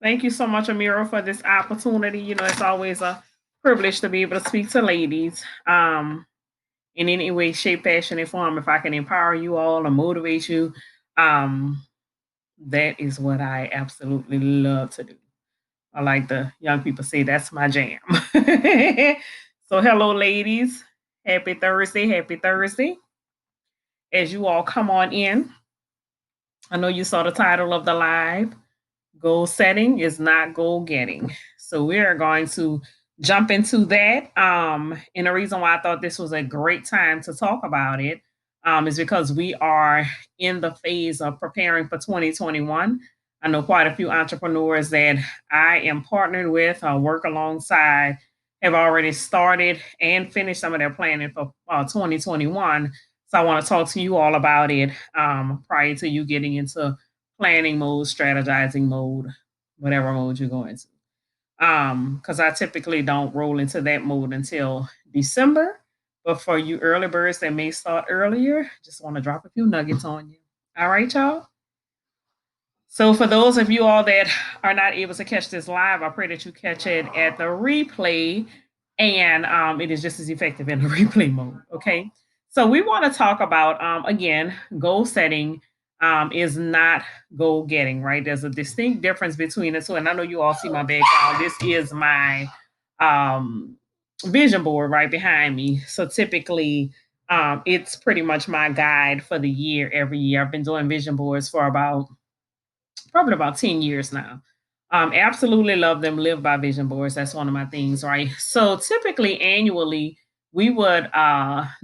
Thank you so much, Amira, for this opportunity. It's always a privilege to be able to speak to ladies in any way, shape, fashion, and form. If I can empower you all or motivate you, um, that is what I absolutely love to do. I like the young people say that's my jam. So, hello, ladies. Happy Thursday. Happy Thursday. As you all come on in, I know you saw the title of the live. Goal setting is not goal getting. So we are going to jump into that. And the reason why I thought this was a great time to talk about it is because we are in the phase of preparing for 2021. I know quite a few entrepreneurs that I am partnered with or work alongside have already started and finished some of their planning for 2021. So I want to talk to you all about it prior to you getting into planning mode, strategizing mode, whatever mode you're going to. Because I typically don't roll into that mode until December. But for you early birds that may start earlier, just want to drop a few nuggets on you. All right, y'all. So for those of you all that are not able to catch this live, I pray that you catch it at the replay, and it is just as effective in the replay mode. Okay. So we want to talk about again, goal setting is not goal getting, right? There's a distinct difference between the two. And I know you all see my background. This is my um, vision board right behind me. So typically, it's pretty much my guide for the year every year. I've been doing vision boards for probably about 10 years now. Absolutely love them, live by vision boards. That's one of my things, right? So typically annually, we would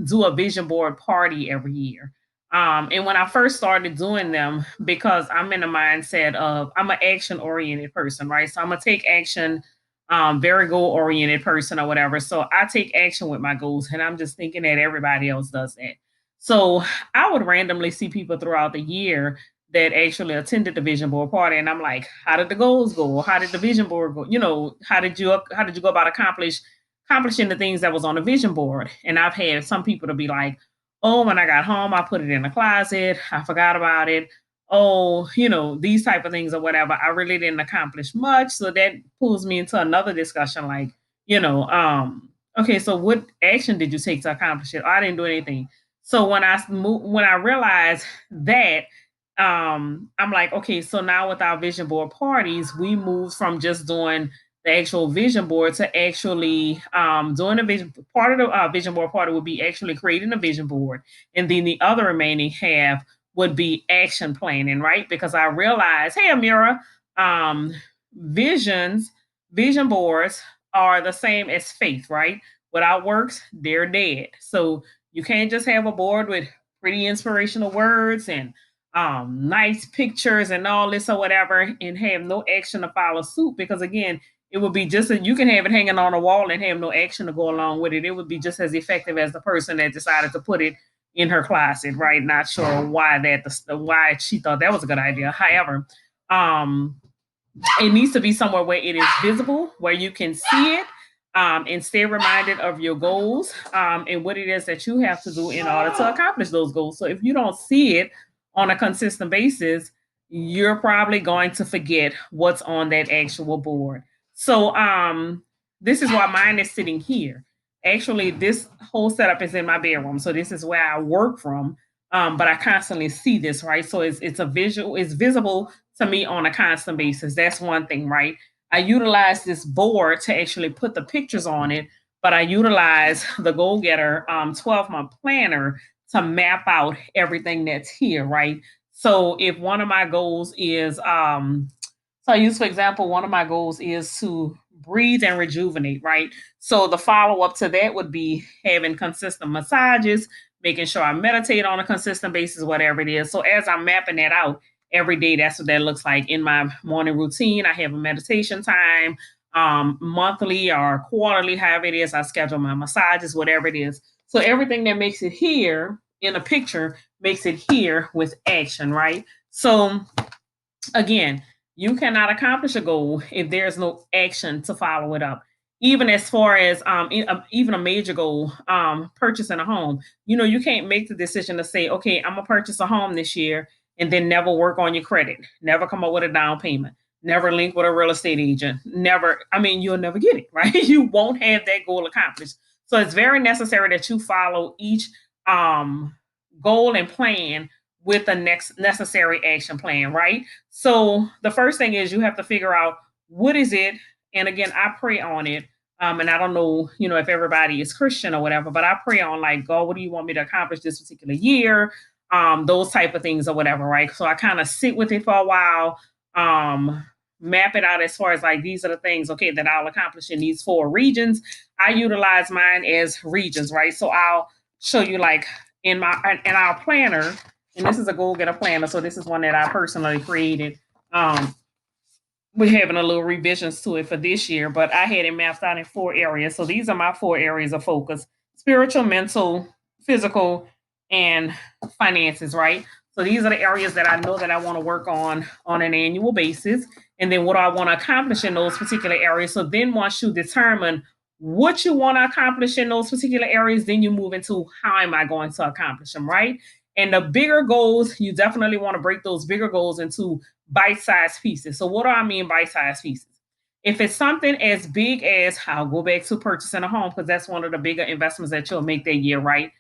do a vision board party every year. And when I first started doing them, because I'm in the mindset of I'm an action oriented person, right? So I'm gonna take action, very goal oriented person or whatever. So I take action with my goals, and I'm just thinking that everybody else does that. So I would randomly see people throughout the year that actually attended the vision board party, and I'm like, how did the goals go? How did the vision board go? How did you go about accomplishing the things that was on the vision board? And I've had some people to be like, oh, when I got home, I put it in the closet, I forgot about it. Oh, these type of things or whatever. I really didn't accomplish much. So that pulls me into another discussion, like, okay, so what action did you take to accomplish it? Oh, I didn't do anything. So when I realized that, I'm like, okay, so now with our vision board parties, we moved from just doing the actual vision board to actually doing a vision part of the vision board party would be actually creating a vision board, and then the other remaining half would be action planning, right? Because I realized, hey, Amira, um, visions, vision boards are the same as faith, right? Without works, they're dead. So you can't just have a board with pretty inspirational words and nice pictures and all this or whatever and have no action to follow suit, because again, it would be just you can have it hanging on a wall and have no action to go along with it. It would be just as effective as the person that decided to put it in her closet, right? Not sure why she thought that was a good idea. However, um it needs to be somewhere where it is visible, where you can see it, and stay reminded of your goals, and what it is that you have to do in order to accomplish those goals. So if you don't see it on a consistent basis, you're probably going to forget what's on that actual board. So this is why mine is sitting here. Actually, this whole setup is in my bedroom. So this is where I work from. But I constantly see this, right? So it's visible to me on a constant basis. That's one thing, right? I utilize this board to actually put the pictures on it, but I utilize the Goal Getter 12-month planner to map out everything that's here, right? So if one of my goals is, so I use, for example, one of my goals is to breathe and rejuvenate, right? So the follow up to that would be having consistent massages, making sure I meditate on a consistent basis, whatever it is. So as I'm mapping that out every day, that's what that looks like in my morning routine. I have a meditation time, monthly or quarterly, however it is. I schedule my massages, whatever it is. So everything that makes it here in a picture makes it here with action, right? So again, you cannot accomplish a goal if there's no action to follow it up. Even as far as even a major goal, purchasing a home, you can't make the decision to say, okay, I'm gonna purchase a home this year and then never work on your credit, never come up with a down payment, never link with a real estate agent, never, I mean, you'll never get it, right? You won't have that goal accomplished. So it's very necessary that you follow each um, goal and plan with the next necessary action plan, right? So the first thing is you have to figure out what is it, and again, I pray on it. And I don't know, if everybody is Christian or whatever, but I pray on like, God, what do you want me to accomplish this particular year? Those type of things or whatever, right? So I kind of sit with it for a while, um, map it out as far as like these are the things, okay, that I'll accomplish in these 4 regions. I utilize mine as regions, right? So I'll show you like in our planner, and this is a goal getter planner. So this is one that I personally created. Um, we're having a little revisions to it for this year, but I had it mapped out in 4 areas. So these are my 4 areas of focus: spiritual, mental, physical, and finances, right? So these are the areas that I know that I want to work on an annual basis. And then what do I want to accomplish in those particular areas? So then once you determine what you want to accomplish in those particular areas, then you move into how am I going to accomplish them, right? And the bigger goals, you definitely want to break those bigger goals into bite-sized pieces. So what do I mean bite-sized pieces? If it's something as big as, I'll go back to purchasing a home because that's one of the bigger investments that you'll make that year, right?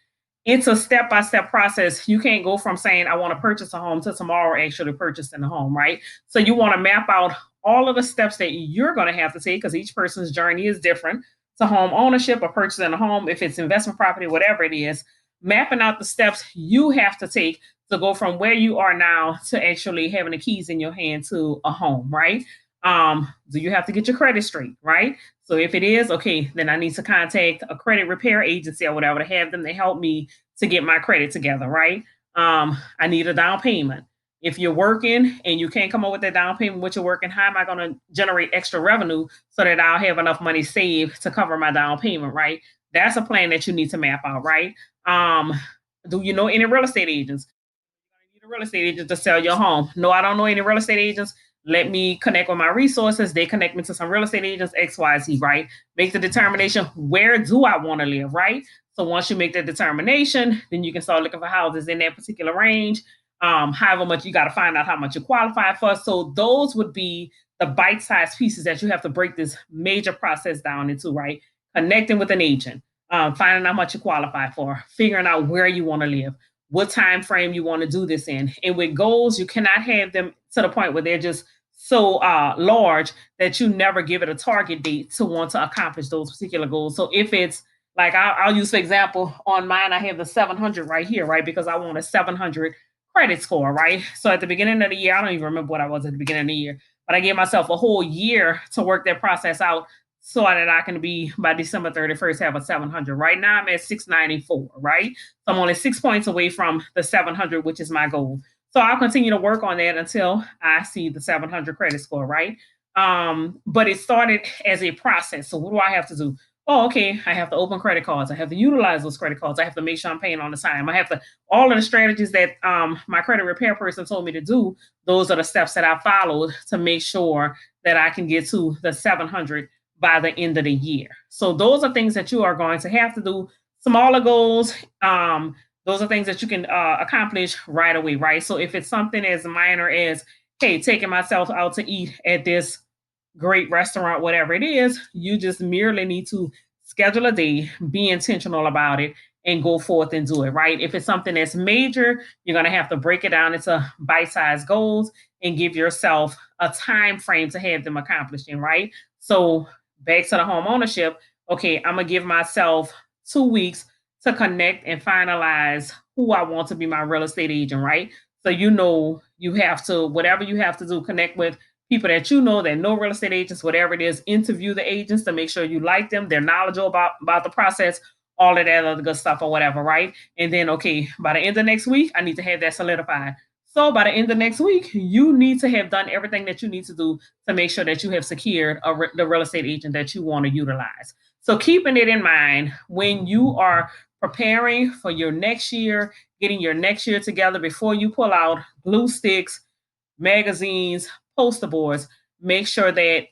It's a step-by-step process. You can't go from saying I want to purchase a home to tomorrow actually purchasing a home, right? So you want to map out all of the steps that you're going to have to take because each person's journey is different to home ownership or purchasing a home, if it's investment property, whatever it is, mapping out the steps you have to take to go from where you are now to actually having the keys in your hand to a home, right? Do you have to get your credit straight, right? So if it is, okay, then I need to contact a credit repair agency or whatever to have them to help me to get my credit together, right? I need a down payment. If you're working and you can't come up with that down payment, what you're working, how am I going to generate extra revenue so that I'll have enough money saved to cover my down payment, right? That's a plan that you need to map out, right? Um, do you know any real estate agents? You need a real estate agent to sell your home. No, I don't know any real estate agents. Let me connect with my resources. They connect me to some real estate agents, XYZ, right? Make the determination, where do I want to live, right? So once you make that determination, then you can start looking for houses in that particular range. However much you got to find out how much you qualify for. So those would be the bite-sized pieces that you have to break this major process down into, right? Connecting with an agent, finding out how much you qualify for, figuring out where you want to live, what time frame you want to do this in. And with goals, you cannot have them to the point where they're just so large that you never give it a target date to want to accomplish those particular goals. So if it's like, I'll use, for example, on mine, I have the 700 right here, right? Because I want a 700 credit score, right? So at the beginning of the year, I don't even remember what I was at the beginning of the year, but I gave myself a whole year to work that process out so that I can be by December 31st have a 700. Right now I'm at 694, right? So I'm only 6 points away from the 700, which is my goal. So I'll continue to work on that until I see the 700 credit score, right? But it started as a process. So what do I have to do? Oh, okay, I have to open credit cards. I have to utilize those credit cards. I have to make sure I'm paying on the time. I have to, all of the strategies that my credit repair person told me to do, those are the steps that I followed to make sure that I can get to the 700 by the end of the year. So those are things that you are going to have to do. Smaller goals, those are things that you can accomplish right away, right? So if it's something as minor as, hey, taking myself out to eat at this great restaurant, whatever it is, you just merely need to schedule a day, be intentional about it, and go forth and do it, right? If it's something that's major, you're going to have to break it down into bite-sized goals and give yourself a time frame to have them accomplished in, right? So back to the home ownership, okay, I'm going to give myself 2 weeks to connect and finalize who I want to be my real estate agent, right? So you have to, whatever you have to do, connect with people that you know that know real estate agents, whatever it is, interview the agents to make sure you like them, they're knowledgeable about the process, all of that other good stuff or whatever, right? And then, okay, by the end of next week, I need to have that solidified. So by the end of next week, you need to have done everything that you need to do to make sure that you have secured the real estate agent that you want to utilize. So keeping it in mind when you are preparing for your next year, getting your next year together before you pull out glue sticks, magazines, poster boards, make sure that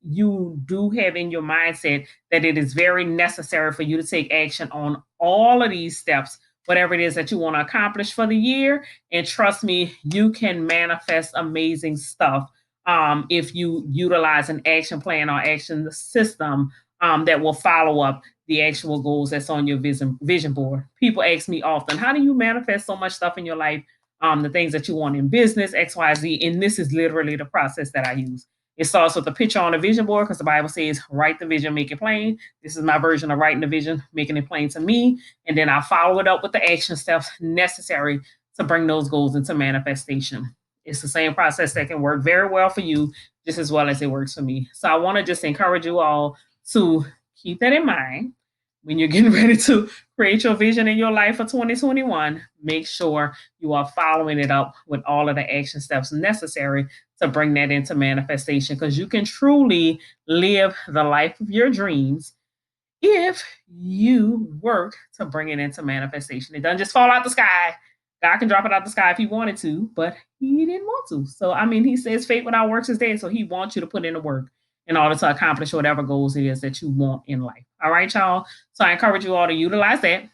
you do have in your mindset that it is very necessary for you to take action on all of these steps, whatever it is that you want to accomplish for the year. And trust me, you can manifest amazing stuff if you utilize an action plan or action system that will follow up the actual goals that's on your vision board. People ask me often, how do you manifest so much stuff in your life? The things that you want in business, XYZ. And this is literally the process that I use. It starts with a picture on a vision board because the Bible says, write the vision, make it plain. This is my version of writing the vision, making it plain to me. And then I follow it up with the action steps necessary to bring those goals into manifestation. It's the same process that can work very well for you, just as well as it works for me. So I want to just encourage you all to keep that in mind when you're getting ready to create your vision in your life for 2021. Make sure you are following it up with all of the action steps necessary to bring that into manifestation, because you can truly live the life of your dreams if you work to bring it into manifestation. It doesn't just fall out the sky. God can drop it out the sky if he wanted to, but he didn't want to. So, I mean, he says faith without works is dead. So he wants you to put in the work in order to accomplish whatever goals it is that you want in life. All right, y'all. So I encourage you all to utilize that.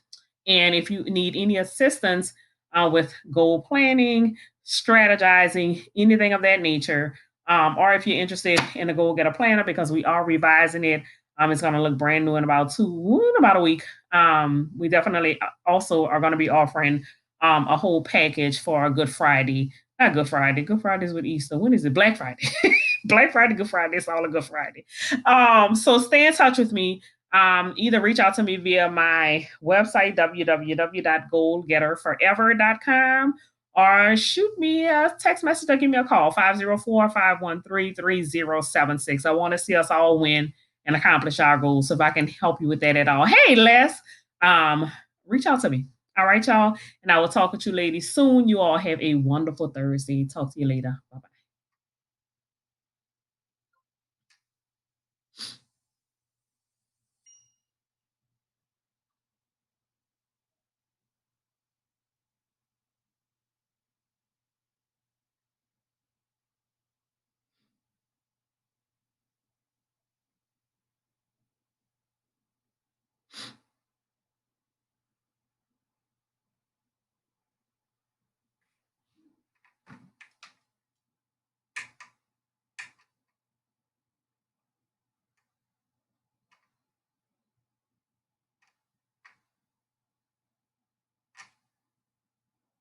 And if you need any assistance with goal planning, strategizing, anything of that nature, or if you're interested in a goal getter planner, because we are revising it, it's going to look brand new in about a week. We definitely also are going to be offering a whole package for a Good Friday. Not Good Friday. Good Friday is with Easter. When is it? Black Friday. Black Friday, Good Friday. It's all a Good Friday. So stay in touch with me. Either reach out to me via my website, www.goalgetterforever.com, or shoot me a text message or give me a call, 504-513-3076. I want to see us all win and accomplish our goals. So if I can help you with that at all, hey, Les, reach out to me. All right, y'all. And I will talk with you ladies soon. You all have a wonderful Thursday. Talk to you later. Bye-bye.